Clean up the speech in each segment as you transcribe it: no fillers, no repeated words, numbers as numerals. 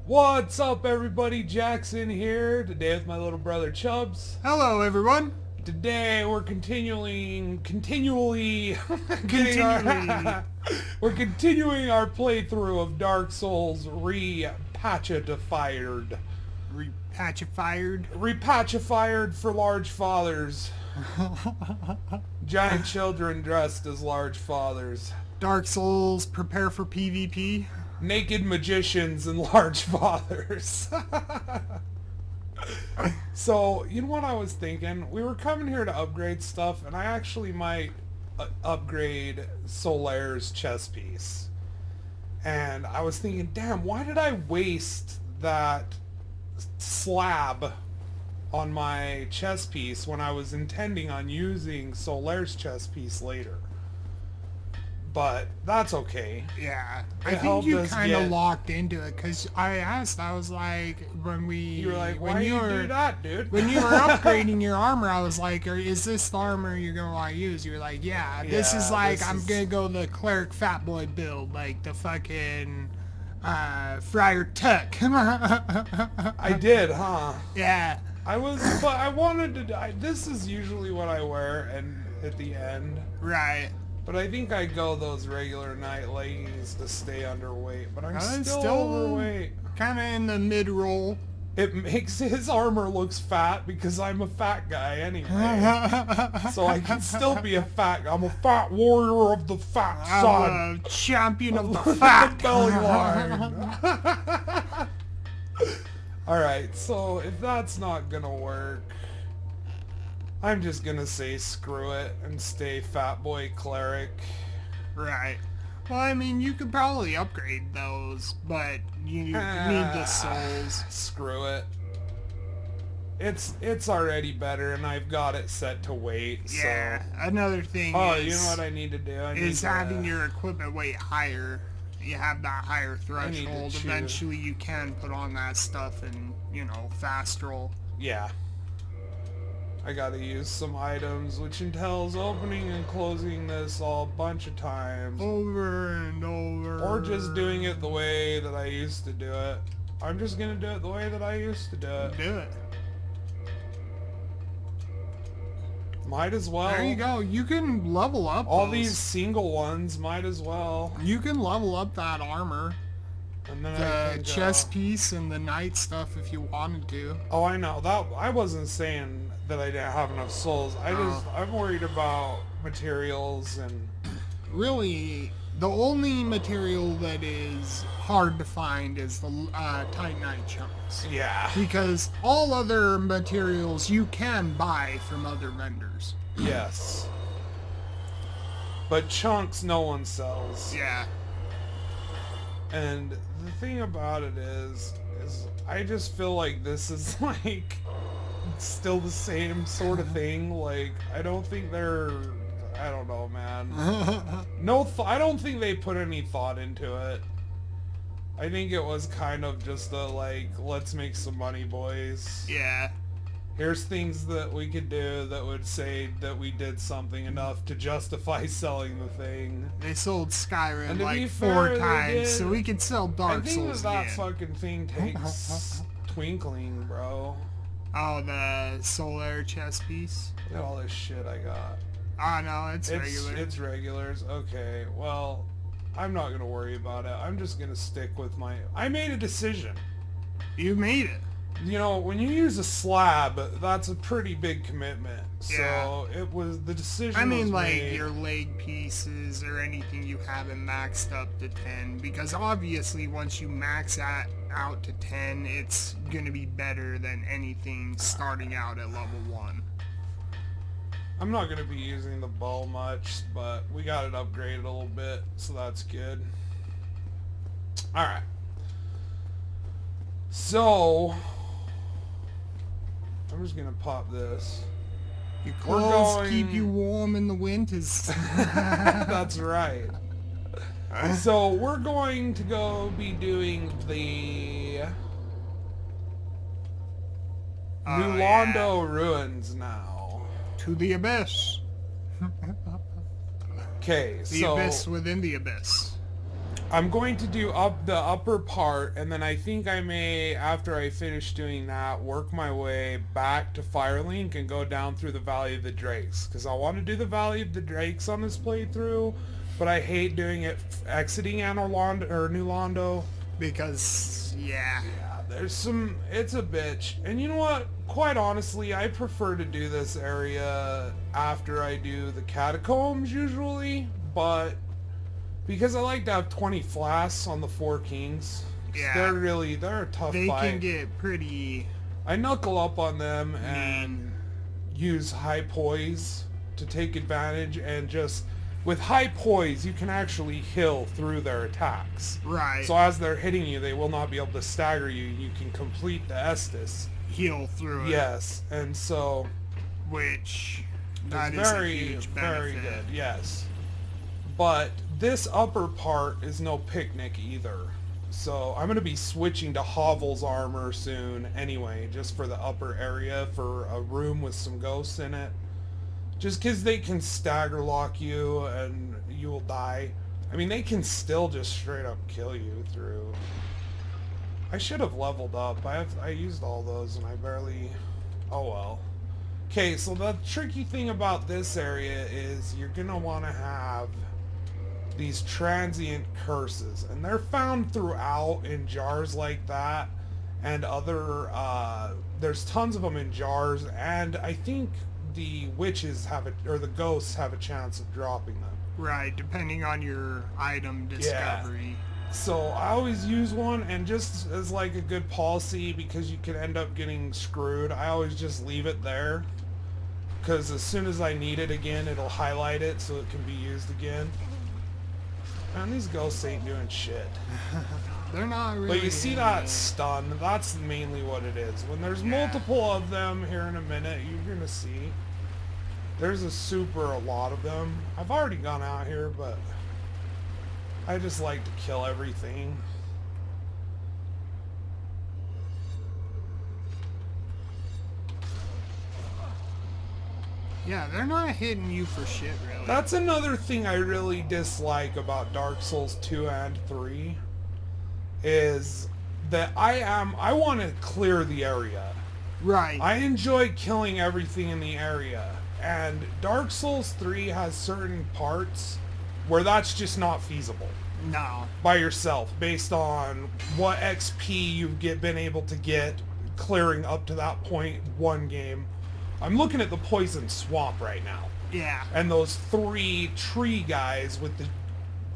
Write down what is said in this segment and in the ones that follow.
What's up, everybody? Jackson here, today with my little brother Chubbs. Hello, everyone. Today we're continually we're continuing our playthrough of Dark Souls Repatchified for large fathers. Giant children dressed as large fathers. Dark Souls, prepare for PvP. Naked magicians and large fathers. So, you know what I was thinking? We were coming here to upgrade stuff, and I actually might upgrade Solaire's chess piece. And I was thinking, damn, why did I waste that slab on my chess piece when I was intending on using Solaire's chess piece later? But that's okay. Yeah, I think you kind of locked into it, because I asked, I was like, you were like, why you do that, dude? When you were upgrading your armor, I was like, is this the armor you're going to want to use? You were like, yeah, this is like, I'm going to go the Cleric Fat Boy build, like the fucking Friar Tuck. I did, huh? Yeah. But I wanted to, this is usually what I wear and at the end. Right. But I think I go those regular night leggings to stay underweight. But I'm still overweight. Kind of in the mid-roll. It makes his armor looks fat because I'm a fat guy anyway. So I can still be a fat guy. I'm a fat warrior of the fat side. I'm a champion of the fat. Belly line. Alright, so if that's not gonna work, I'm just gonna say screw it and stay Fat Boy Cleric. Right. Well, I mean, you could probably upgrade those, but you need the souls. Screw it. It's already better, and I've got it set to weight. Yeah. So. Another thing you know what I need to do? Having your equipment weight higher. You have that higher threshold. Eventually, you can put on that stuff and, fast roll. Yeah. I gotta use some items, which entails opening and closing this all a bunch of times. Over and over. Or just doing it the way that I used to do it. I'm just gonna do it the way that I used to do it. Do it. Might as well. There you go. You can level up all these single ones. Might as well. You can level up that armor. And then the chest piece and the knight stuff if you wanted to. Oh, I know. I wasn't saying that I didn't have enough souls. I'm worried about materials and... Really, the only material that is hard to find is the Titanite chunks. Yeah. Because all other materials you can buy from other vendors. Yes. But chunks no one sells. Yeah. And the thing about it is I just feel like this is like still the same sort of thing. Like, I don't think they're, I don't know, man. I don't think they put any thought into it. I think it was kind of just a like, let's make some money, boys. Yeah. Here's things that we could do that would say that we did something enough to justify selling the thing. They sold Skyrim like 4 times, so we could sell Dark Souls again. I think that fucking thing takes twinkling, bro. Oh, the Solaire chess piece? Look at all this shit I got. Oh, no, it's regular. It's regulars. Okay, well, I'm not going to worry about it. I'm just going to stick with I made a decision. You made it. When you use a slab, that's a pretty big commitment. So it was the decision. I mean, like made. Your leg pieces or anything you haven't maxed up to 10, because obviously once you max out to 10, it's gonna be better than anything starting out at level 1. I'm not gonna be using the bow much, but we got it upgraded a little bit, so that's good. All right. So. I'm just gonna pop this. Your clothes keep you warm in the winters. That's right. So we're going to go be doing the New Londo ruins now. To the abyss. Okay, the abyss within the abyss. I'm going to do up the upper part, and then I think I may, after I finish doing that, work my way back to Firelink and go down through the Valley of the Drakes, because I want to do the Valley of the Drakes on this playthrough, but I hate doing it exiting Anor Londo or New Londo. Because, yeah. There's some, it's a bitch. And you know what? Quite honestly, I prefer to do this area after I do the catacombs usually, but because I like to have 20 flasks on the Four Kings. Yeah. They're a tough They fight. can get pretty... I knuckle up on them and use high poise to take advantage, and just with high poise you can actually heal through their attacks. Right. So as they're hitting you, they will not be able to stagger you. You can complete the Estus. Heal through it. Yes, and so Which, that it's is very, a huge benefit. very good. Yes, but this upper part is no picnic either. So I'm going to be switching to Hovel's armor soon anyway, just for the upper area, for a room with some ghosts in it. Just because they can stagger lock you and you will die. I mean, they can still just straight up kill you through... I should have leveled up. I used all those and I barely... Oh well. Okay, so the tricky thing about this area is you're going to want to have these transient curses, and they're found throughout in jars like that, and other there's tons of them in jars, and I think the witches have it, or the ghosts have a chance of dropping them. Right, depending on your item discovery. So I always use one, and just as like a good policy, because you can end up getting screwed, I always just leave it there, because as soon as I need it again, it'll highlight it so it can be used again. Man, these ghosts ain't doing shit. They're not really... But you see that stun, that's mainly what it is. When there's multiple of them here in a minute, you're gonna see. There's a lot of them. I've already gone out here, but I just like to kill everything. Yeah, they're not hitting you for shit, really. That's another thing I really dislike about Dark Souls 2 and 3, is that I want to clear the area. Right. I enjoy killing everything in the area, and Dark Souls 3 has certain parts where that's just not feasible No. by yourself, based on what XP you've been able to get clearing up to that point one game. I'm looking at the Poison Swamp right now, Yeah. and those 3 tree guys with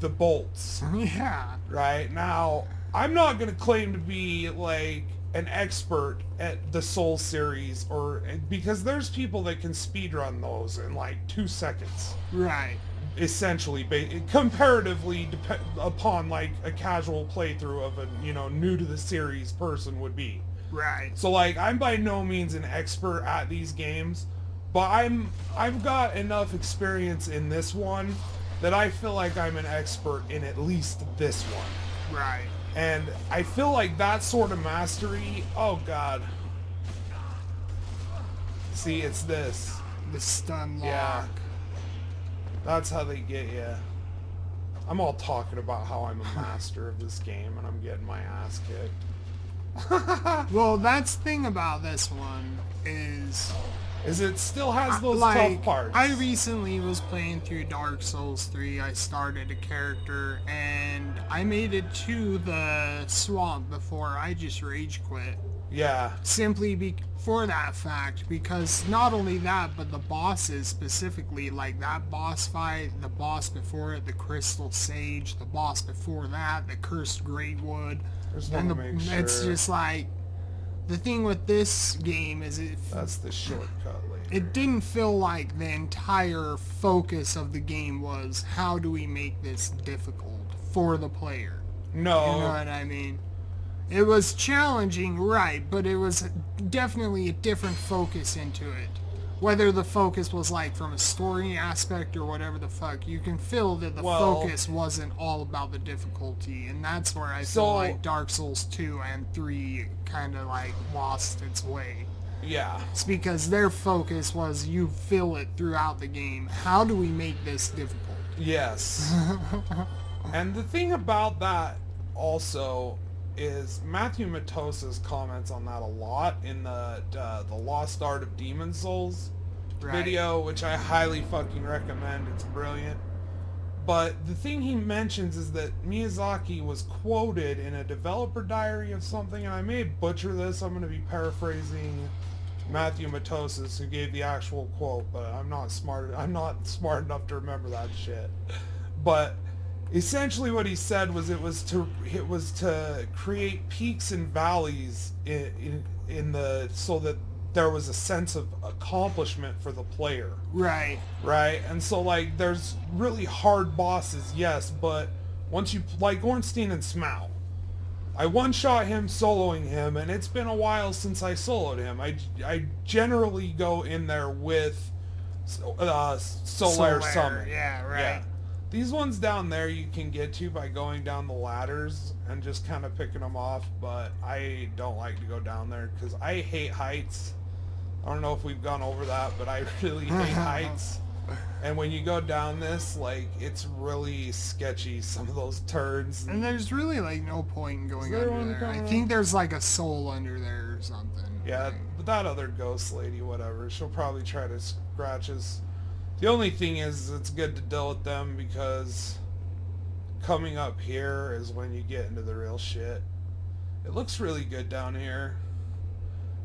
the bolts. Yeah. Right? Now, I'm not going to claim to be like an expert at the Soul series, or because there's people that can speedrun those in like 2 seconds. Right. Essentially, comparatively upon like a casual playthrough of a, new to the series person would be. Right. So like, I'm by no means an expert at these games, but I've got enough experience in this one that I feel like I'm an expert in at least this one. Right. And I feel like that sort of mastery, oh god. See, it's this. The stun lock. Yeah. That's how they get you. I'm all talking about how I'm a master of this game and I'm getting my ass kicked. Well, that's the thing about this one is it still has those like, tough parts. I recently was playing through Dark Souls 3. I started a character and I made it to the swamp before I just rage quit. Yeah. Simply for that fact, because not only that, but the bosses specifically, like that boss fight, the boss before it, the Crystal Sage, the boss before that, the Cursed Greatwood. There's one to make sure. It's just like, the thing with this game is That's the shortcut later. it didn't feel like the entire focus of the game was how do we make this difficult for the player. No. You know what I mean? It was challenging, right, but it was definitely a different focus into it. Whether the focus was like from a story aspect or whatever the fuck, you can feel that the focus wasn't all about the difficulty, and that's where I feel like Dark Souls 2 and 3 kind of like lost its way. Yeah. It's because their focus was you feel it throughout the game. How do we make this difficult? Yes. And the thing about that also is Matthew Matosa's comments on that a lot in the Lost Art of Demon Souls video, which I highly fucking recommend. It's brilliant. But the thing he mentions is that Miyazaki was quoted in a developer diary of something, and I may butcher this. I'm going to be paraphrasing Matthew Matosis, who gave the actual quote, but I'm not smart enough to remember that shit. But essentially what he said was it was to create peaks and valleys in the so that there was a sense of accomplishment for the player. Right. Right? And so, like, there's really hard bosses, yes, but once you, like Ornstein and Smough, I one-shot him soloing him, and it's been a while since I soloed him. I generally go in there with Solaire Summon. Yeah, right. Yeah. These ones down there you can get to by going down the ladders and just kind of picking them off, but I don't like to go down there because I hate heights. I don't know if we've gone over that, but I really hate heights. And when you go down this, like, it's really sketchy, some of those turns. And there's really, like, no point in going under there. I think there's, like, a soul under there or something. Yeah, but that other ghost lady, whatever, she'll probably try to scratch us. The only thing is, it's good to deal with them because coming up here is when you get into the real shit. It looks really good down here.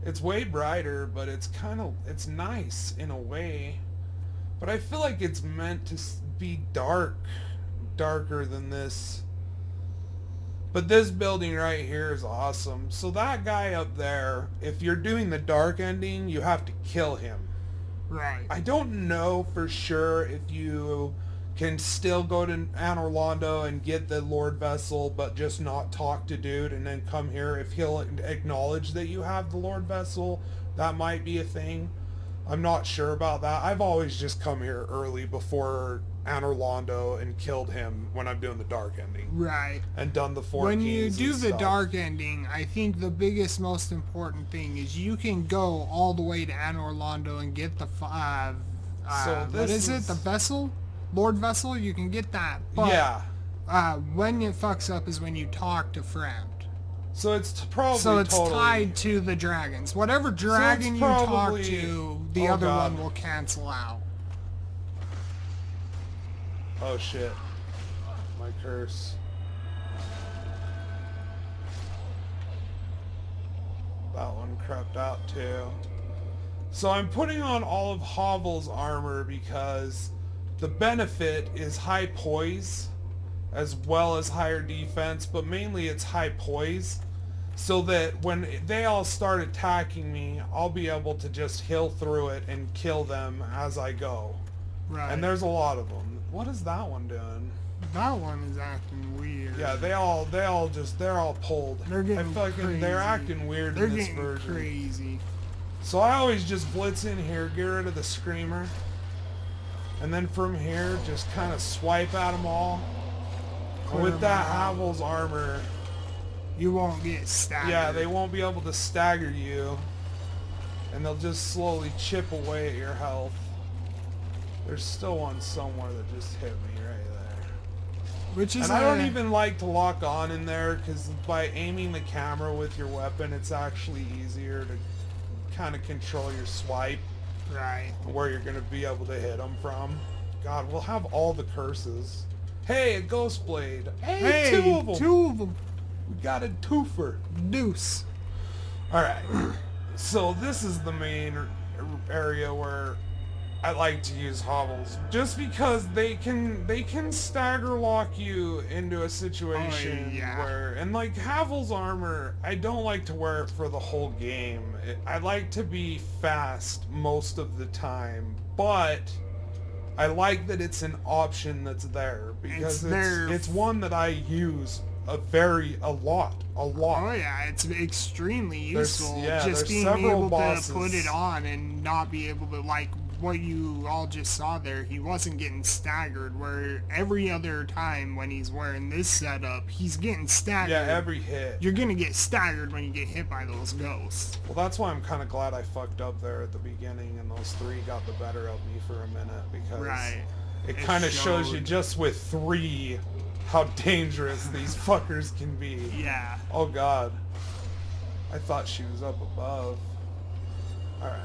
It's way brighter, but it's nice in a way. But I feel like it's meant to be darker than this. But this building right here is awesome. So that guy up there, if you're doing the dark ending, you have to kill him. Right. I don't know for sure if you can still go to Anor Londo and get the Lord Vessel, but just not talk to dude and then come here. If he'll acknowledge that you have the Lord Vessel, that might be a thing. I'm not sure about that. I've always just come here early before Anor Londo and killed him when I'm doing the dark ending. Right. And done the 4 When you keys do and the stuff. dark ending, I think the biggest, most important thing is you can go all the way to Anor Londo and get the what is it? The Vessel? Lord Vessel? You can get that. But, yeah. When it fucks up is when you talk to Frampt. So it's probably So it's totally tied to the dragons. Whatever dragon you talk to, the other one will cancel out. Oh shit. My curse. That one crept out too. So I'm putting on all of Hovel's armor because the benefit is high poise as well as higher defense, but mainly it's high poise. So that when they all start attacking me, I'll be able to just heal through it and kill them as I go. Right. And there's a lot of them. What is that one doing? That one is acting weird. Yeah, they're all pulled. They're getting crazy. They're acting weird in this version. They're getting crazy. So I always just blitz in here, get rid of the screamer, and then from here just kind of swipe at them all. And with that Havel's armor, you won't get staggered. Yeah, they won't be able to stagger you, and they'll just slowly chip away at your health. There's still one somewhere that just hit me right there. Which is, and I don't even like to lock on in there because by aiming the camera with your weapon, it's actually easier to kind of control your swipe. Right. Where you're going to be able to hit them from. God, we'll have all the curses. Hey, a ghost blade. Hey, two of them. Two of them. We got a twofer. Deuce. Alright. So this is the main area where I like to use Hovels. Just because they can stagger lock you into a situation where... And like Havel's armor, I don't like to wear it for the whole game. I like to be fast most of the time. But I like that it's an option that's there. Because it's one that I use a lot. Oh yeah, it's extremely useful. Just being able to put it on and not be able to, like what you all just saw there, he wasn't getting staggered, where every other time when he's wearing this setup, he's getting staggered. Yeah, every hit. You're gonna get staggered when you get hit by those ghosts. Well, that's why I'm kind of glad I fucked up there at the beginning and those 3 got the better of me for a minute, because it kind of shows you just with 3 how dangerous these fuckers can be. Yeah. Oh god. I thought she was up above. Alright.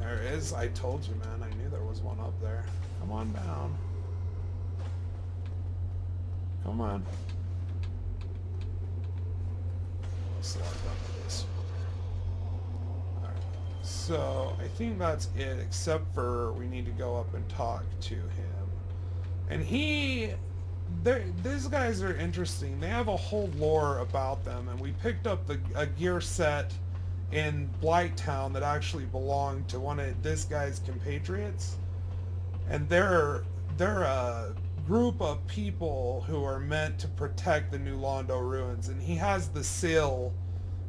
There is. I told you, man. I knew there was one up there. Come on down. Come on. Select up this. Alright. So, I think that's it, except for we need to go up and talk to him. And these guys are interesting. They have a whole lore about them, and we picked up a gear set in Blighttown that actually belonged to one of this guy's compatriots. And they're a group of people who are meant to protect the New Londo ruins, and he has the seal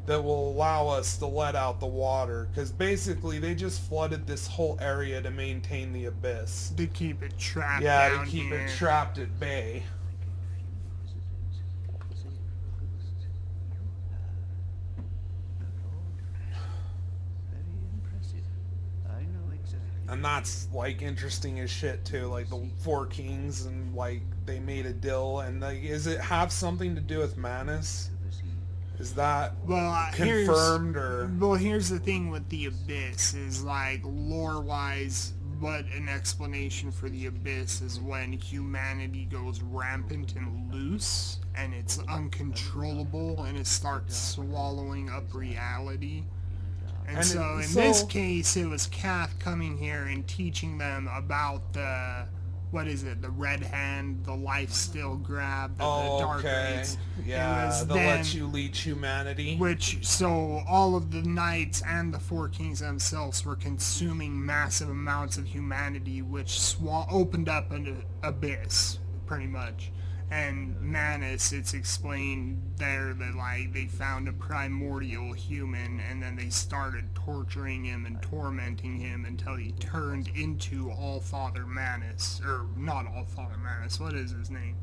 that will allow us to let out the water, because basically they just flooded this whole area to maintain the abyss. To keep it trapped Yeah, down to keep here. it trapped at bay. And that's like interesting as shit too, like the Four Kings, and like they made a deal, and like, is it have something to do with Manus? Is that confirmed or? Well, here's the thing with the Abyss is like lore-wise, but an explanation for the Abyss is when humanity goes rampant and loose, and it's uncontrollable, and it starts swallowing up reality. And so in this case, it was Kath coming here and teaching them about the, what is it, the Red Hand, the Life Still Grab, the Dark Raids. Yeah, they'll let you leech humanity. So all of the knights and the Four Kings themselves were consuming massive amounts of humanity, which opened up an abyss, pretty much. And Manus, it's explained there that like they found a primordial human, and then they started torturing him and tormenting him until he turned into Allfather Manus, or not Allfather Manus. What is his name?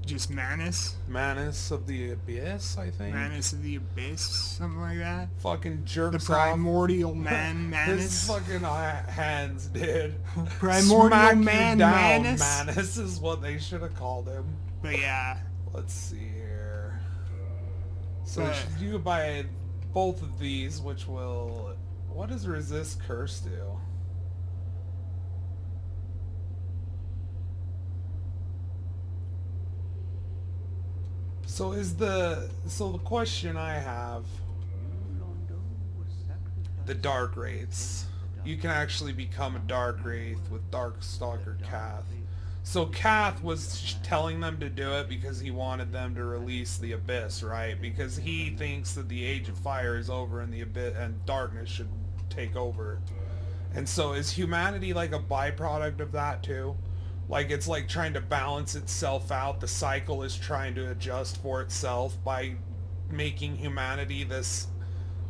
Just Manus? Manus of the Abyss, I think. Manus of the Abyss, something like that. Fucking jerks The primordial man, Manus. His fucking hands did. Primordial Smack man, you down, Manus. Manus is what they should have called him. But yeah. Let's see here. So But, you buy both of these, which will... What does resist curse do? So the question I have, the Dark Wraiths. You can actually become a Dark Wraith with Darkstalker Kath. So Kath was telling them to do it because he wanted them to release the Abyss, right? Because he thinks that the Age of Fire is over and the Abyss and darkness should take over. And so is humanity like a byproduct of that too? Like it's like trying to balance itself out. The cycle is trying to adjust for itself by making humanity this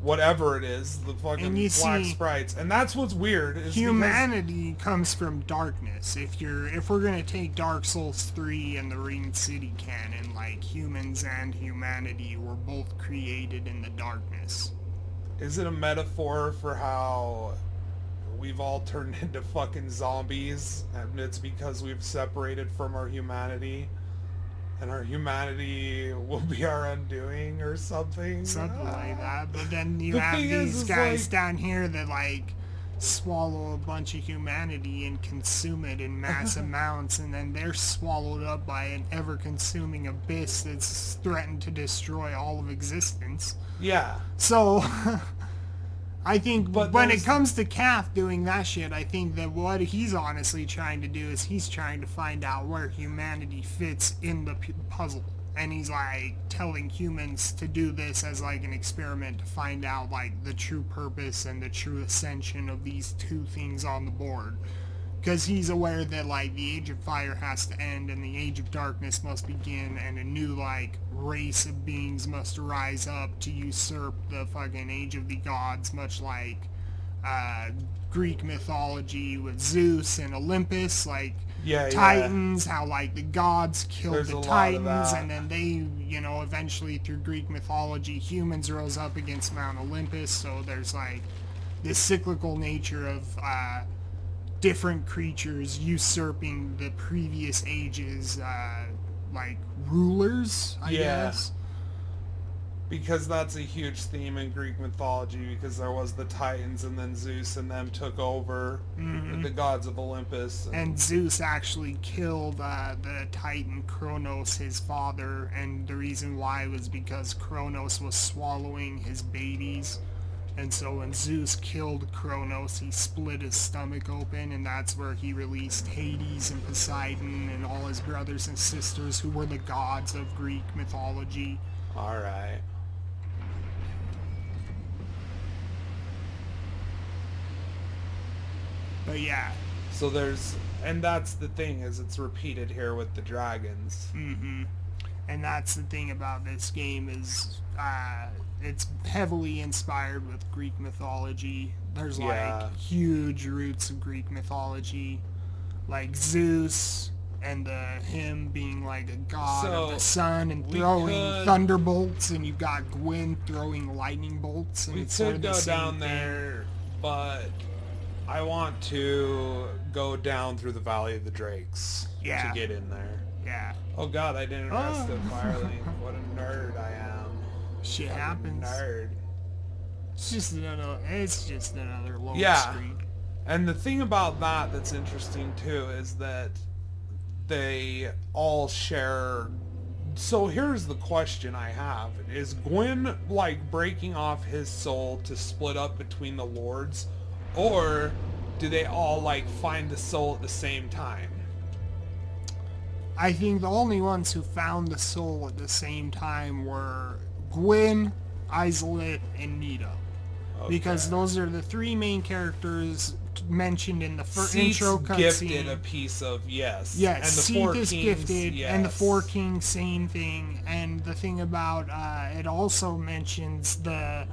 whatever it is, the fucking black sprites. And that's what's weird. Is humanity comes from darkness. If we're gonna take Dark Souls 3 and the Ring City canon, like humans and humanity were both created in the darkness. Is it a metaphor for how we've all turned into fucking zombies, and it's because we've separated from our humanity, and our humanity will be our undoing or something? Something like that. But then you have these guys like, down here that like swallow a bunch of humanity and consume it in mass amounts, and then they're swallowed up by an ever-consuming abyss that's threatened to destroy all of existence. Yeah. So I think when it comes to Kath doing that shit, I think that what he's honestly trying to do is he's trying to find out where humanity fits in the puzzle. And he's like telling humans to do this as like an experiment to find out like the true purpose and the true ascension of these two things on the board. Because he's aware that like the Age of Fire has to end and the Age of Darkness must begin, and a new like race of beings must rise up to usurp the fucking Age of the Gods, much like Greek mythology with Zeus and Olympus, like Titans, how like the gods killed the Titans, and then they, you know, eventually through Greek mythology, humans rose up against Mount Olympus. So there's like this cyclical nature of different creatures usurping the previous ages, like rulers, I guess. Because that's a huge theme in Greek mythology, because there was the Titans and then Zeus and them took over with the gods of Olympus. And Zeus actually killed the Titan Kronos, his father, and the reason why was because Kronos was swallowing his babies. And so when Zeus killed Kronos, he split his stomach open, and that's where he released Hades and Poseidon and all his brothers and sisters who were the gods of Greek mythology. Alright. But yeah. So there's, and that's the thing, is it's repeated here with the dragons. And that's the thing about this game is it's heavily inspired with Greek mythology. There's like huge roots of Greek mythology, like Zeus and him being like a god of the sun and throwing thunderbolts, and you've got Gwyn throwing lightning bolts. And We it's sort could of the go same down thing. there, but I want to go down through the Valley of the Drakes to get in there. Yeah. Oh god, I didn't rest at Firelink. What a nerd I am. Shit Fucking happens. Nerd. It's just another load Yeah. screen. And the thing about that that's interesting too is that they all share. So here's the question I have. Is Gwyn like breaking off his soul to split up between the lords? Or do they all like find the soul at the same time? I think the only ones who found the soul at the same time were Gwyn, Isolet, and Nito. Because those are the three main characters mentioned in the first intro cutscene. Gifted a piece of yes. Yes, and the Seath four is kings, gifted, yes. and the four kings, same thing. And the thing about it also mentions the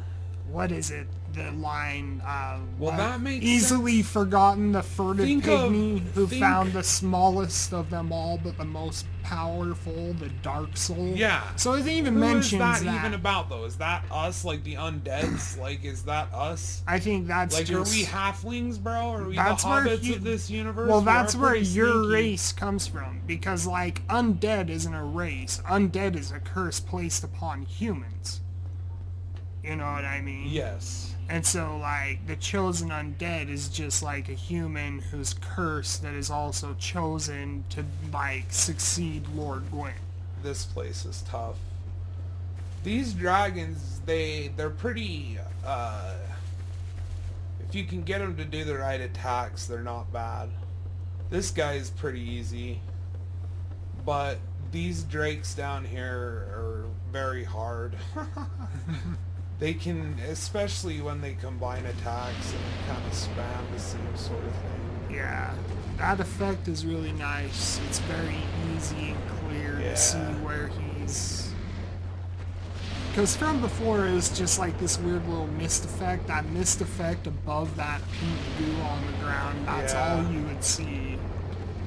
line, that makes easily sense. Forgotten, the furtive Think pygmy who think- found the smallest of them all, but the most powerful, the dark soul. Yeah. So it even Who mentions is that even about though? Is that us, like the undeads? Like, is that us? I think that's Like, just... are we halflings, bro? Are we the That's where hobbits you- of this universe? Well, We that's are where pretty your sneaky. race comes from, because, like, undead isn't a race. Undead is a curse placed upon humans. You know what I mean? Yes. And so, like, the chosen undead is just like a human who's cursed that is also chosen to, like, succeed Lord Gwyn. This place is tough. These dragons, they're pretty, if you can get them to do the right attacks, they're not bad. This guy is pretty easy. But these drakes down here are very hard. They can, especially when they combine attacks and kind of spam the same sort of thing. Yeah, that effect is really nice. It's very easy and clear to see where he's... Because from before it was just like this weird little mist effect. That mist effect above that pink goo on the ground, that's all you would see.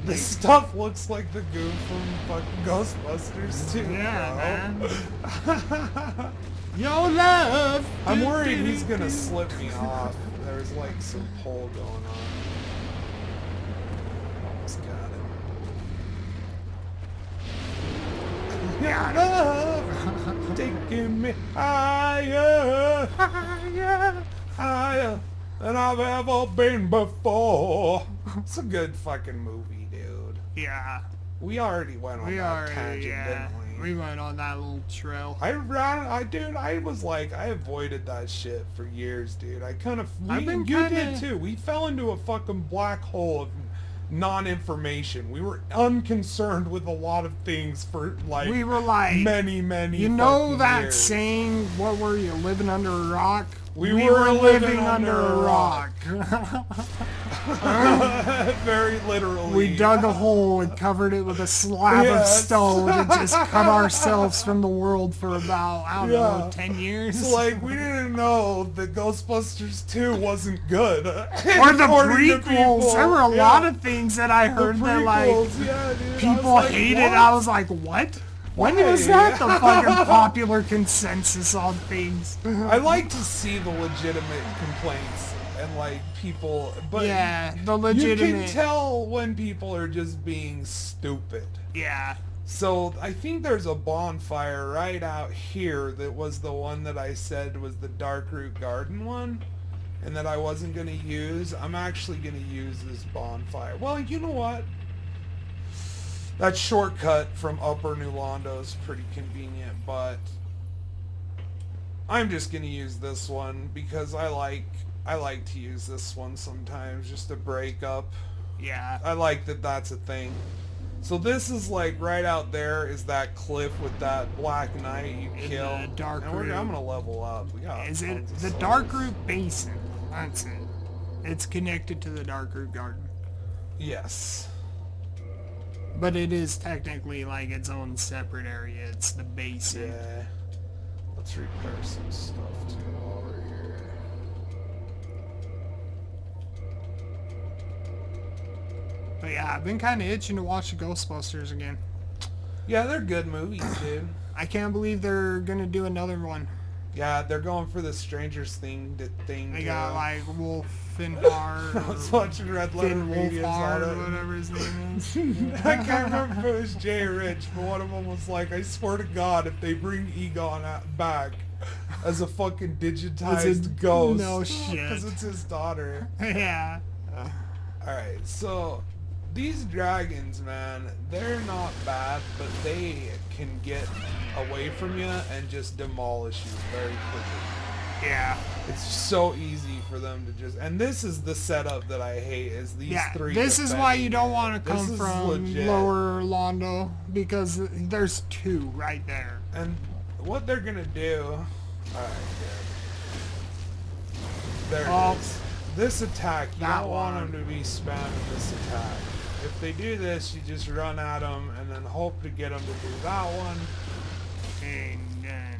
This stuff looks like the goo from fucking Ghostbusters too. Yeah, bro. man. Your love! I'm worried he's gonna slip me off. There's like some pull going on. Almost got him. Your love taking me higher, higher, higher than I've ever been before. It's a good fucking movie, dude. Yeah. We already went on that tangent, didn't we? We went on that little trail. I was like, I avoided that shit for years, dude. You did too. We fell into a fucking black hole of non-information. We were unconcerned with a lot of things for like, we were like many you know fucking that years. saying, what were you, living under a rock? We were living under a rock. Very literally. We dug a hole and covered it with a slab of stone and just cut ourselves from the world for about, I don't know, 10 years. So, like, we didn't know that Ghostbusters 2 wasn't good. Or the prequels. There were a lot of things that I heard that, like, dude, people hated. What? I was like, what? When was that the fucking popular consensus on things? I like to see the legitimate complaints and like people, but Yeah, the you legitimate. can tell when people are just being stupid. Yeah. So I think there's a bonfire right out here that was the one that I said was the Darkroot Garden one, and that I wasn't going to use. I'm actually going to use this bonfire. Well, you know what? That shortcut from Upper New Londo is pretty convenient, but I'm just going to use this one because I like to use this one sometimes just to break up. Yeah. I like that that's a thing. So this is like right out there is that cliff with that Black Knight you In kill. the Dark And Root. I'm gonna level up. We got Is it tons of the souls. Darkroot Basin? That's it. It's connected to the Darkroot Garden. Yes. But it is technically like its own separate area. It's the basin. Yeah. Let's repair some stuff too while we're here. But yeah, I've been kind of itching to watch the Ghostbusters again. Yeah, they're good movies, dude. I can't believe they're gonna do another one. Yeah, they're going for the Strangers thing. They too. got like Wolfenhard I was watching Red Letter Finn Media. Wolfhard or whatever his name is. I can't remember if it was Jay or Rich, but one of them was like, I swear to God, if they bring Egon back as a fucking digitized ghost. No shit. Because it's his daughter. Yeah. Alright, so these dragons, man, they're not bad, but they can get away from you and just demolish you very quickly. Yeah. It's so easy for them to just... And this is the setup that I hate, is these Yeah, three this is why defending you don't it. want to This come is from legit. Lower Londo, because there's two right there. And what they're gonna do... Alright, good. There Oh. it is. This attack, you That don't want one. them to be spamming this attack. If they do this, you just run at them and then hope to get them to do that one. And then,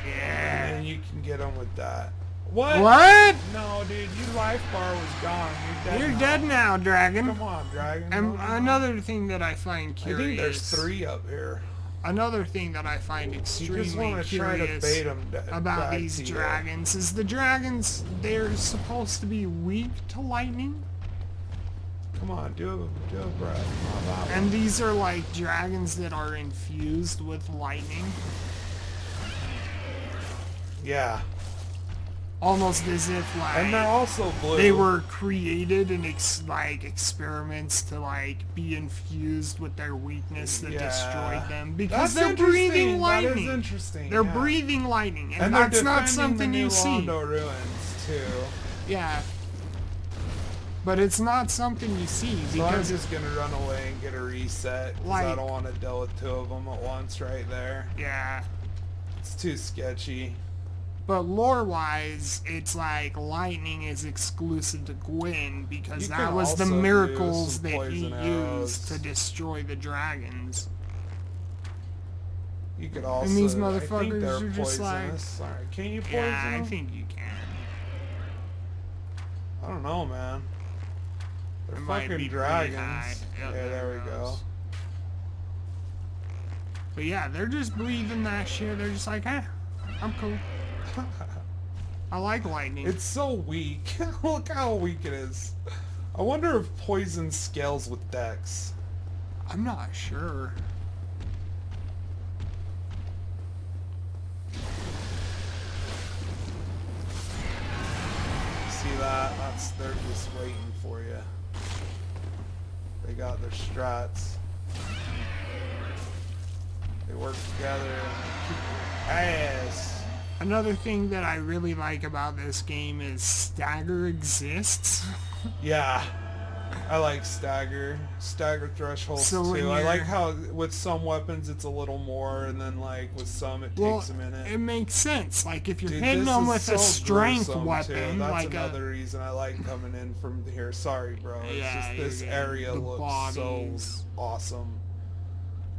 And yeah. then you can get them with that. What? What? No, dude, your life bar was gone. You're dead You're now. dead now, Dragon. Come on, Dragon. And No, no, no. another thing that I find I curious. think there's 3 up here. Another thing that I find You extremely just want to try to curious bait them about these dragons is the dragons, they're supposed to be weak to lightning, Come on, do a breath. Not that one. and these are like dragons that are infused with lightning, Yeah. almost as if And they're like also blue. they were created in experiments to like be infused with their weakness that Yeah. destroyed them, because That's they're breathing interesting. That lightning. is interesting. They're yeah. breathing lightning, and they're that's not defending something the you New see. Londo ruins too. Yeah. But it's not something you see So I'm because just gonna run away and get a reset because I Like- don't want to deal with 2 of them at once right there. yeah. It's too sketchy. But lore-wise, it's like lightning is exclusive to Gwyn because You that can was the also use miracles some that he poison arrows. used to destroy the dragons. You could also. these I think motherfuckers they're are just like- poisonous. Sorry, can you poison Yeah, I them? think you can. I don't know, man. They're It might fucking be pretty dragons. high. Yep, Yeah, there we it go. goes. But yeah, they're just breathing that shit. They're just like, I'm cool. I like lightning. It's so weak. Look how weak it is. I wonder if poison scales with dex. I'm not sure. See that? They're just waiting for you. They got their strats. They work together and they kick your ass. Another thing that I really like about this game is stagger exists. Yeah. I like stagger thresholds So when too. I like you're- how with some weapons it's a little more, and then like with some it Well, takes a minute. it makes sense. Like if you're Dude, hitting this them is with so a strength gruesome, too. weapon, That's like another reason I like coming in from here. Sorry, bro. It's Yeah, just you're this good. area The looks bodies. so awesome.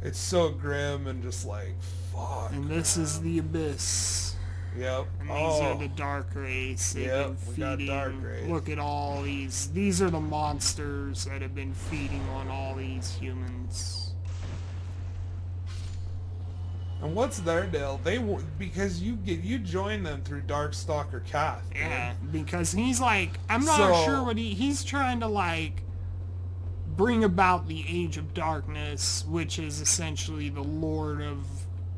It's so grim and just like fuck. and this is the abyss. Yep. And these Oh, are the dark race. They've Yep, been we got feeding. dark race. Look at all these. These are the monsters that have been feeding on all these humans. And what's their deal? They were because you join them through Darkstalker Kath. Dude. Yeah, because he's like, I'm not So- sure what he's trying to like bring about the Age of Darkness, which is essentially the Lord of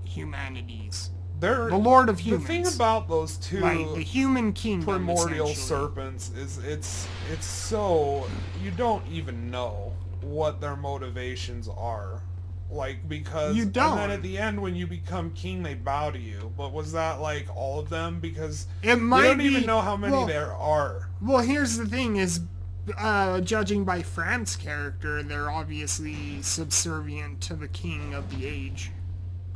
Humanities. They're The Lord of the Humans. thing about those two Like the human kingdom. primordial essentially. serpents is it's so you don't even know what their motivations are. Like because You and don't. then at the end when you become king they bow to you. But was that like all of them? Because It might we don't be, even know how many well, there are. Well, here's the thing: is judging by Fran's character, they're obviously subservient to the king of the age.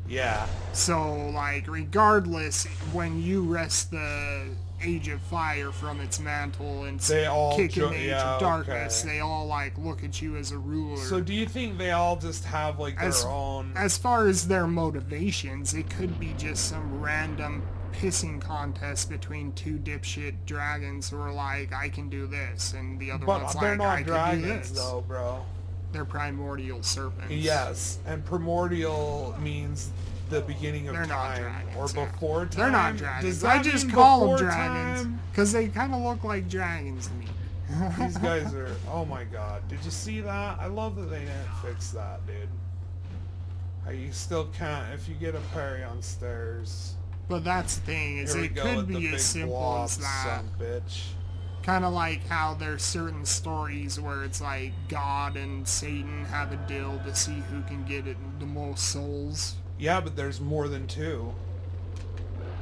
Yeah. So, like, regardless, when you wrest the Age of Fire from its mantle and They all kick in the Age yeah, of Darkness, okay. they all like look at you as a ruler. So do you think they all just have like their as, own as far as their motivations, it could be just some random pissing contest between two dipshit dragons who are like, I can do this, and the other but one's they're like, not I can do dragons this. though, bro. They're primordial serpents. Yes, and primordial means the beginning of They're not time dragons. or yeah. before time. They're not Does dragons. that I just mean call them before dragons time? because they kind of look like dragons to me. These guys are. Oh my god! Did you see that? I love that they didn't fix that, dude. How you still can't if you get a parry on stairs. But that's the thing, is Here we it go could with the be big as simple blob, as that. son bitch. Kind of like how there's certain stories where it's like God and Satan have a deal to see who can get it the most souls. Yeah, but there's more than two.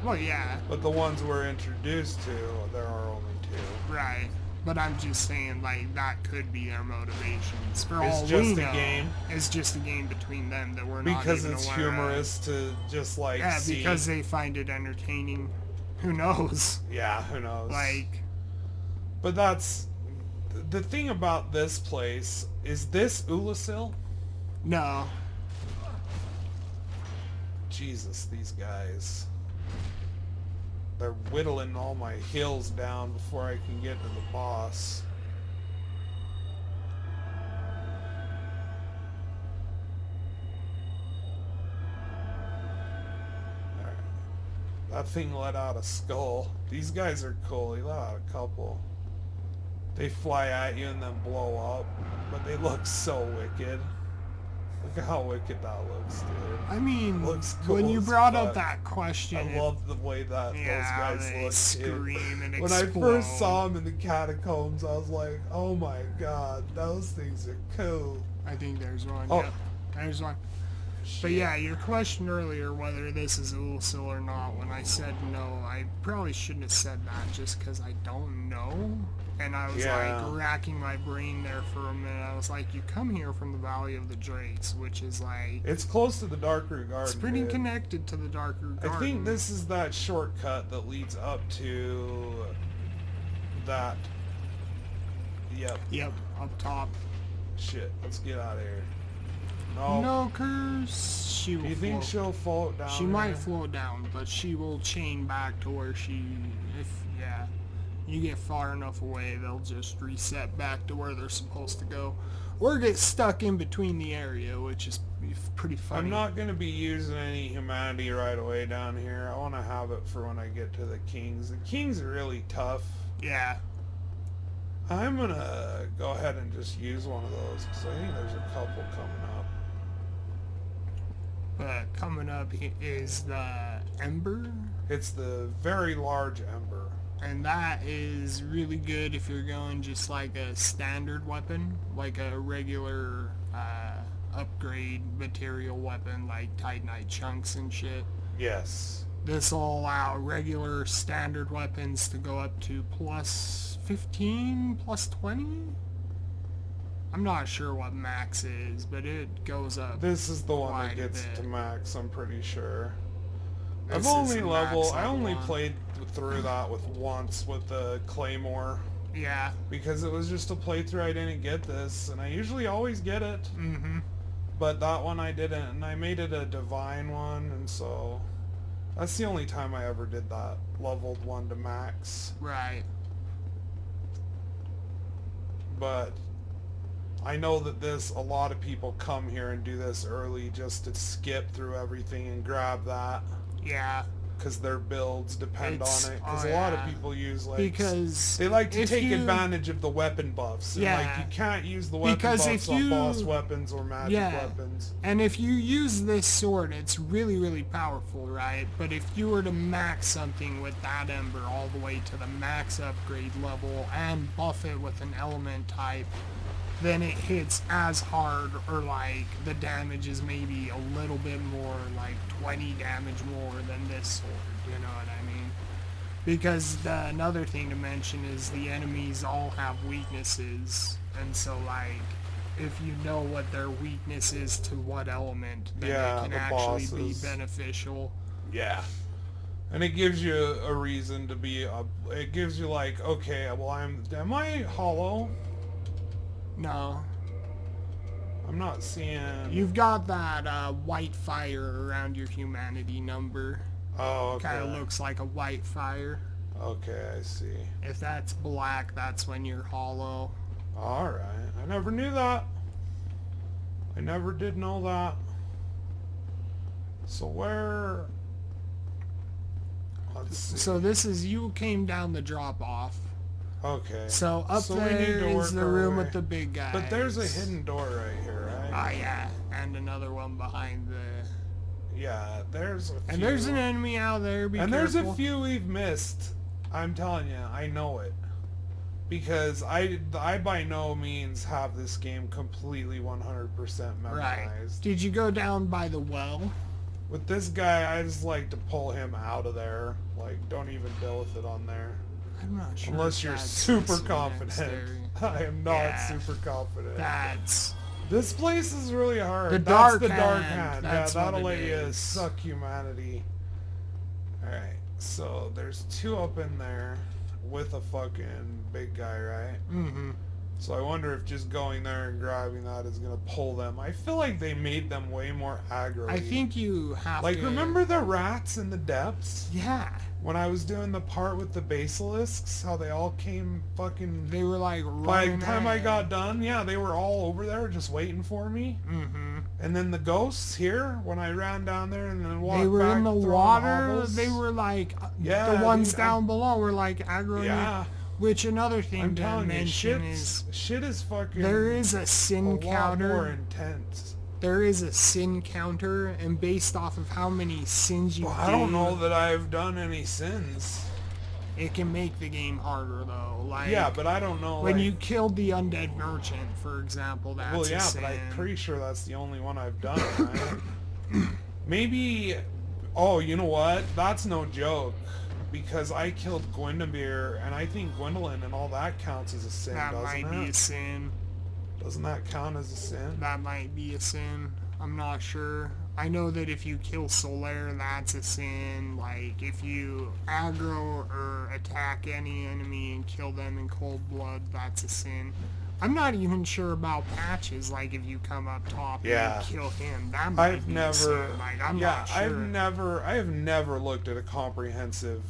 Well, yeah, But the ones we're introduced to, there are only two. right. But I'm just saying, like, that could be their motivations. For It's all just we a know, game. it's just a game between them that we're not Because even it's aware of. humorous to just like Yeah, see. because they find it entertaining. Who knows? Yeah, who knows? Like, But that's the thing about this place. Is this Ulasil? no. Jesus, these guys. They're whittling all my heals down before I can get to the boss. Alright. That thing let out a skull. These guys are cool. He let out a couple. They fly at you and then blow up. But they look so wicked. Look at how wicked that looks, dude. I mean, Looks cool when you as brought fuck. up that question, I love the way that yeah, those they guys look, dude. scream and When I explode. first saw them in the catacombs, I was like, oh my god, those things are cool. I think there's one. Oh. Yep, there's one. But yeah, your question earlier whether this is Ulsil or not, when I said no, I probably shouldn't have said that just because I don't know. And I was Yeah. like racking my brain there for a minute. I was like, you come here from the Valley of the Drakes, which is like, It's close to the Darkroot Garden. it's pretty dude. connected to the Darker Garden. I think this is that shortcut that leads up to that. Yep. Yep, up top. Shit. Let's get out of here. No. No curse. She will Do you think float. she'll float down? She might here? float down, but she will chain back to where she, if, yeah, you get far enough away, they'll just reset back to where they're supposed to go. Or get stuck in between the area, which is pretty funny. I'm not going to be using any humanity right away down here. I want to have it for when I get to the kings. The kings are really tough. Yeah. I'm going to go ahead and just use one of those because I think there's a couple coming up. But coming up is the Ember, It's the very large ember. and that is really good if you're going just like a standard weapon, like a regular upgrade material weapon like Titanite chunks and shit. Yes. This will allow regular standard weapons to go up to plus 15, plus 20? I'm not sure what max is, but it goes up. This is the one quite that a gets bit. to max, I'm pretty sure. This I've is only max I only one. played through that with once with the Claymore Yeah. because it was just a playthrough I didn't get this and I usually always get it. Mm-hmm. But that one I didn't, and I made it a divine one, and so that's the only time I ever did that leveled one to max. Right. But I know that a lot of people come here and do this early just to skip through everything and grab that. Yeah. Because their builds depend on it. Because Oh, a lot of yeah. people use like Because they like to if take you- advantage of the weapon buffs. And Yeah. like you can't use the weapon Because buffs if on you- boss weapons or magic Yeah. weapons. And if you use this sword, it's really, really powerful, right? But if you were to max something with that Ember all the way to the max upgrade level and buff it with an element type, then it hits as hard, or like the damage is maybe a little bit more, like 20 damage more than this sword, you know what I mean? Because another thing to mention is the enemies all have weaknesses, and so like if you know what their weakness is to what element, then Yeah, it can the actually be bosses. beneficial. Yeah. And it gives you a reason to be it gives you like, okay, well am I hollow? No, I'm not seeing. you've got that white fire around your humanity number. Oh, okay. Kind of looks like a white fire. Okay, I see. If that's black, that's when you're hollow. Alright. I never knew that. I never did know that. So where... Let's see. So this is, you came down the drop off. Okay. So up So we need there to is work the our room way. with the big guys. But there's a hidden door right here, right? Oh yeah, and another one behind the... Yeah, there's a few. And there's an enemy out there, be And careful. there's a few we've missed. I'm telling you, I know it. Because I by no means have this game completely 100% memorized. Right. Did you go down by the well? With this guy, I just like to pull him out of there. Like, don't even deal with it on there. I'm not sure. Unless if you're that's super necessary. confident. I am not Yeah. super confident. That's... This place is really hard. The That's dark the dark hand. hand. That's Yeah, what that'll it let you is. suck humanity. Alright, so there's two up in there with a fucking big guy, right? Mm-hmm. So I wonder if just going there and grabbing that is gonna pull them. I feel like they made them way more aggro. I think you have like, to... remember the rats in the depths? Yeah. When I was doing the part with the basilisks, how they all came fucking... They were like By running the time I at- got done, yeah, they were all over there just waiting for me. Mm-hmm. And then the ghosts here, when I ran down there and then walked They were back in the throwing water. hobbles. They were like... Yeah, the ones dude, down below were like aggro. Yeah, Which another thing I'm to telling you, mention is... shit is fucking... There is a a sin lot more counter. intense. There is a sin counter, and based off of how many sins you Well, do, I don't know that I've done any sins. it can make the game harder though. Like, Yeah, but I don't know. when like, you killed the undead merchant, for example, that's well, a yeah, sin. but I'm pretty sure that's the only one I've done. Right? Maybe. Oh, you know what? That's no joke. Because I killed Gwendolyn, and I think Gwendolyn and all that counts as a sin, That doesn't might be a it? sin. Doesn't that count as a sin? That might be a sin. I'm not sure. I know that if you kill Solaire, that's a sin. Like, if you aggro or attack any enemy and kill them in cold blood, that's a sin. I'm not even sure about Patches, like if you come up top Yeah. and you kill him, that might I've be a never. sin. Like, I'm not sure. I have never looked at a comprehensive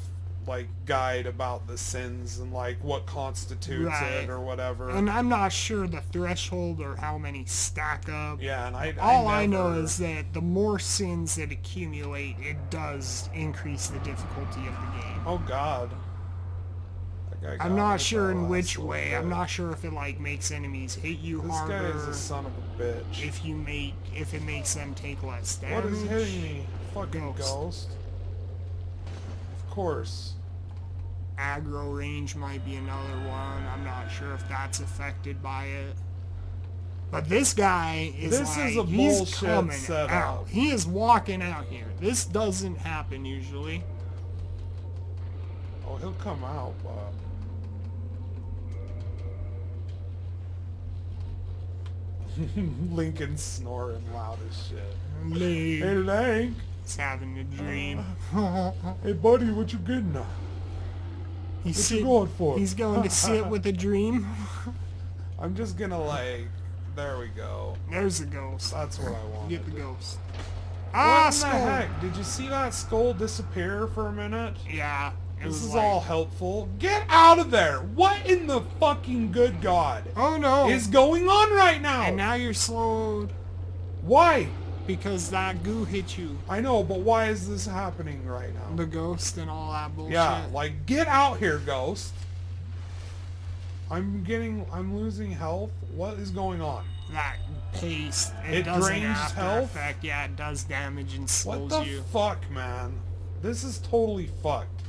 like guide about the sins and like what constitutes Right. it or whatever. And I'm not sure the threshold or how many stack up. Yeah, and All I know never- is that the more sins that accumulate, it does increase the difficulty of the game. Oh God. That guy got I'm me not with sure that in last which little way. bit. I'm not sure if it like makes enemies hit you This harder. guy is a son of a bitch. If it makes them take less damage. What is hitting me? Fucking Ghost. ghost. Of course. Aggro range might be another one. I'm not sure if that's affected by it. But this guy is This like, is a he's bullshit coming setup. out. He is walking out here. This doesn't happen usually. Oh, he'll come out, but... Lincoln snoring loud as shit. Lee Hey, Lank. is having a dream. Hey, buddy, what you getting at? He's What you sit- going for? He's going to sit with a dream. I'm just gonna like... There we go. There's a ghost. That's what I want. Get the ghost. What Ah, in the skull. heck? Did you see that skull disappear for a minute? Yeah, It This was is like, all helpful. Get out of there! What in the fucking good God oh no! is going on right now? And now you're slowed Why? because that goo hit you. I know, but why is this happening right now? The ghost and all that bullshit. Yeah, like, get out here, ghost. I'm losing health. What is going on? That paste, It doesn't drains after health? effect. Yeah, it does damage and What slows the you. fuck, man? This is totally fucked.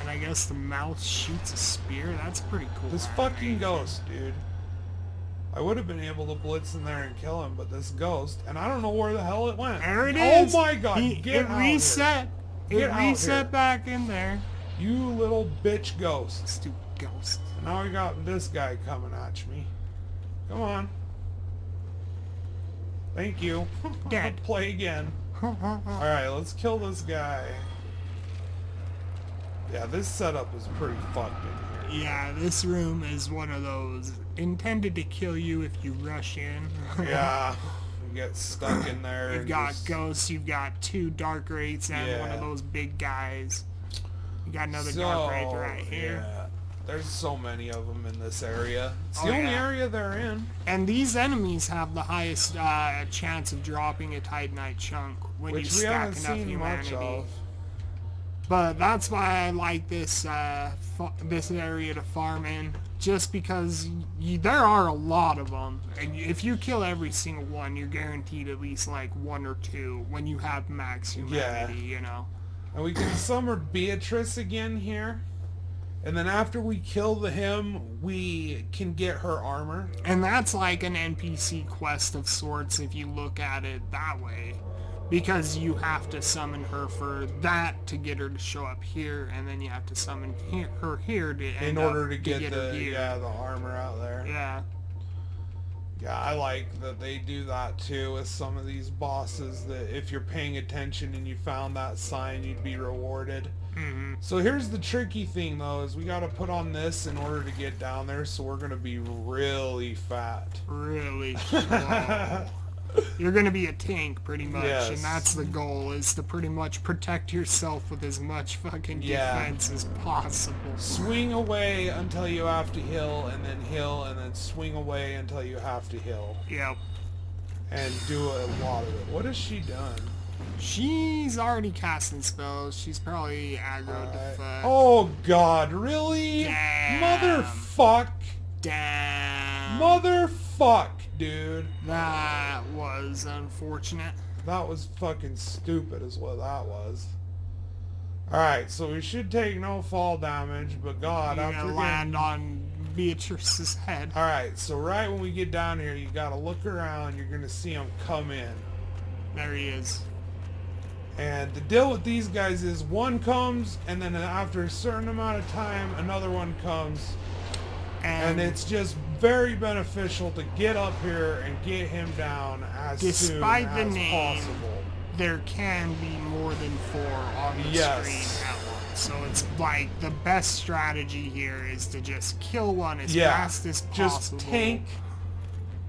And I guess the mouth shoots a spear. That's pretty cool. This fucking ghost, dude. I would have been able to blitz in there and kill him, but this ghost, and I don't know where the hell it went. There it is. Oh my god, It get out reset. Get It out reset here. back in there. here. You little bitch ghost. Stupid ghost. Now we got this guy coming at me. Come on. Thank you. Dead. Play again. Alright, let's kill this guy. Yeah, this setup is pretty fucked in here. Yeah, this room is one of those intended to kill you if you rush in. Yeah. You get stuck in there. You've and got just- ghosts, you've got 2 dark wraiths and one of Yeah. those big guys. You got another dark wraith right here. Yeah. There's so many of them in this area. It's the Oh, only yeah. area they're in. And these enemies have the highest chance of dropping a Titanite chunk when you Which we stack haven't enough seen humanity. much of. But that's why I like this this area to farm in, just because there are a lot of them, and if you kill every single one, you're guaranteed at least like 1 or 2 when you have max humanity, you know. And we can summon Beatrice again here. And then after we kill him, we can get her armor. And that's like an NPC quest of sorts if you look at it that way. Because you have to summon her for that to get her to show up here, and then you have to summon her here to In order to get her the gear. the armor out there. Yeah. Yeah, I like that they do that too with some of these bosses, that if you're paying attention and you found that sign, you'd be rewarded. Mm-hmm. So here's the tricky thing though, is we got to put on this in order to get down there, so we're going to be really fat. Really slow. You're gonna be a tank pretty much, Yes. and that's the goal, is to pretty much protect yourself with as much fucking Yeah. defense as possible. Swing away until you have to heal, and then swing away until you have to heal. Yep. And do a lot of it. What has she done? She's already casting spells. She's probably aggroed the fuck. Oh god, really? Damn. Motherfuck. Damn. Motherfuck, dude. That was unfortunate. That was fucking stupid is what that was. Alright, so we should take no fall damage, but god, You're after gonna land on Beatrice's head. Alright, so right when we get down here, you gotta look around, you're gonna see him come in. There he is. And the deal with these guys is one comes, and then after a certain amount of time, another one comes. And it's just very beneficial to get up here and get him down as Despite soon the as name, possible. there can be more than 4 on the Yes. screen at once. So it's like the best strategy here is to just kill one as Yeah, fast as just possible.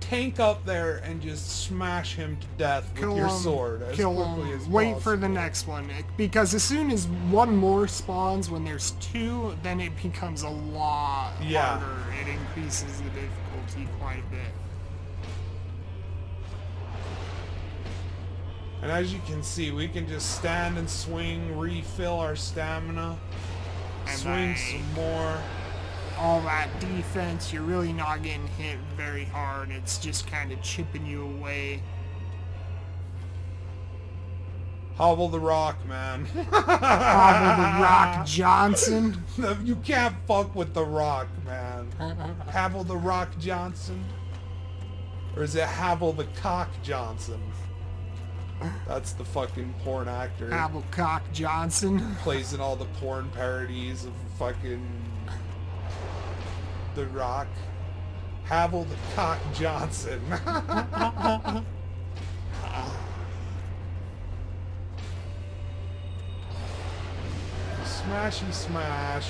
tank up there and just smash him to death with your sword as kill quickly him, as wait possible. for the next one. Because as soon as one more spawns, when there's 2, then it becomes a lot Yeah. harder. It increases the difficulty quite a bit. And as you can see, we can just stand and swing, refill our stamina, And swing like, some more. all that defense, you're really not getting hit very hard. It's just kind of chipping you away. Hobble the Rock, man. Probably the Rock Johnson. You can't fuck with the Rock, man. Havel the Rock Johnson? Or is it Havel the Cock Johnson? That's the fucking porn actor. Havelcock Johnson. Plays in all the porn parodies of fucking The Rock. Havel the Cock Johnson. Smashy smash.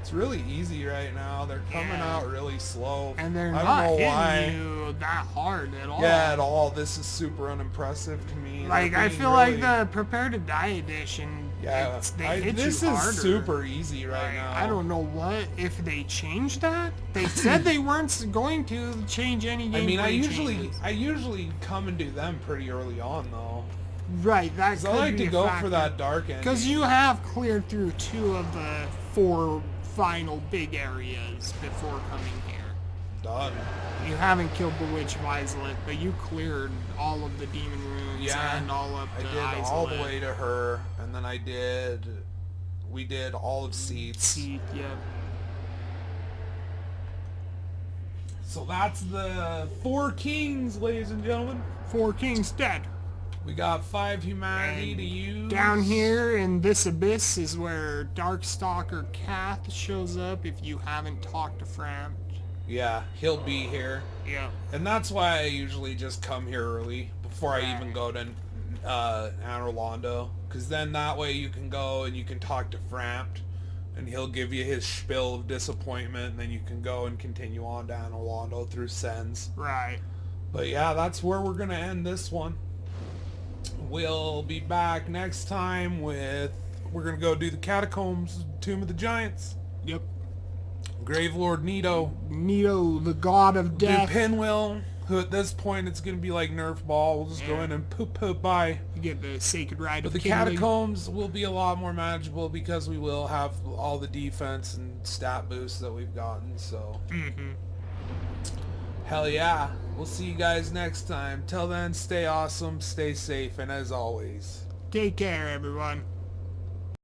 It's really easy right now. They're coming Yeah. out really slow. And they're I not don't know hitting why. you that hard at all. Yeah, at all. This is super unimpressive to me. Like, They're I being feel really- like the Prepare to Die edition, Yeah, they hit this you is harder. super easy right Like, now. I don't know if they changed that. They said they weren't going to change any gameplay I mean, changes. I usually come and do them pretty early on though. Right, that 'Cause could I like be to a go factor. for that dark end. Because you have cleared through 2 of the 4 final big areas before coming here. Done. You haven't killed the Witch of Isolet, but you cleared all of the demon rooms Yeah, and all up I to did Isolet. all the way to her, and then we did all of Seats. Seat, yep. So that's the 4 kings, ladies and gentlemen. 4 kings dead. We got 5 humanity And to use. Down here in this abyss is where Darkstalker Kath shows up if you haven't talked to Fram. Yeah, he'll be here. Yep. And that's why I usually just come here early before I even go to Anor Londo, because then that way you can go and you can talk to Frampt, and he'll give you his spiel of disappointment, and then you can go and continue on to Anor Londo through Sens. Right. But yeah, that's where we're gonna end this one. We'll be back next time we're gonna go do the Catacombs, Tomb of the Giants, Yep. Gravelord Nito. Neo, the god of Do death. Pinwheel, who at this point it's going to be like Nerf Ball. We'll just go in and poop by. You get the Sacred Rite But of the Kindling. Catacombs will be a lot more manageable because we will have all the defense and stat boosts that we've gotten. So, hell yeah. We'll see you guys next time. Till then, stay awesome, stay safe, and as always, Take care, everyone.